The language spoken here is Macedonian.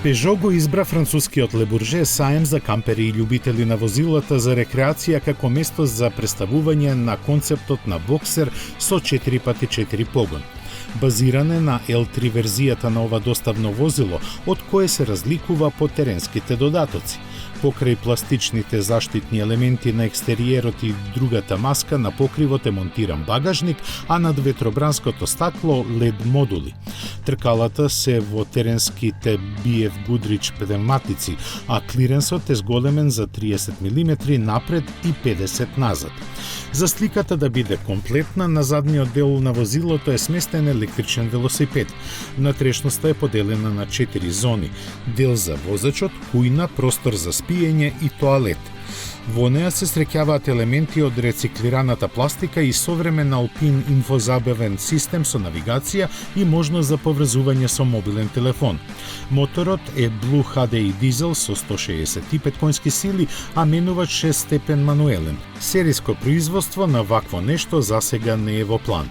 Peugeot го избра францускиот Le Bourget саем за кампери и љубители на возилата за рекреација како место за представување на концептот на боксер со 4x4 погон. Базиране на L3 верзијата на ова доставно возило, од кое се разликува по теренските додатоци. Покрај пластичните заштитни елементи на екстериерот и другата маска на покривот е монтиран багажник, а над ветробранското стакло LED модули. Тркалата се во теренските BF Goodrich пневматици, а клиренсот е зголемен за 30 мм напред и 50 назад. За сликата да биде комплетна, на задниот дел на возилото е сместен електричен велосипед. Внатрешноста е поделена на 4 зони: дел за возачот, кујна, простор за спиење и тоалет. Во неа се среќаваат елементи од рециклираната пластика и современ Alpine инфозабавен систем со навигација и можност за поврзување со мобилен телефон. Моторот е Blue HDI дизел со 165 конски сили, а менувач 6 степен мануелен. Сериско производство на вакво нешто засега не е во план.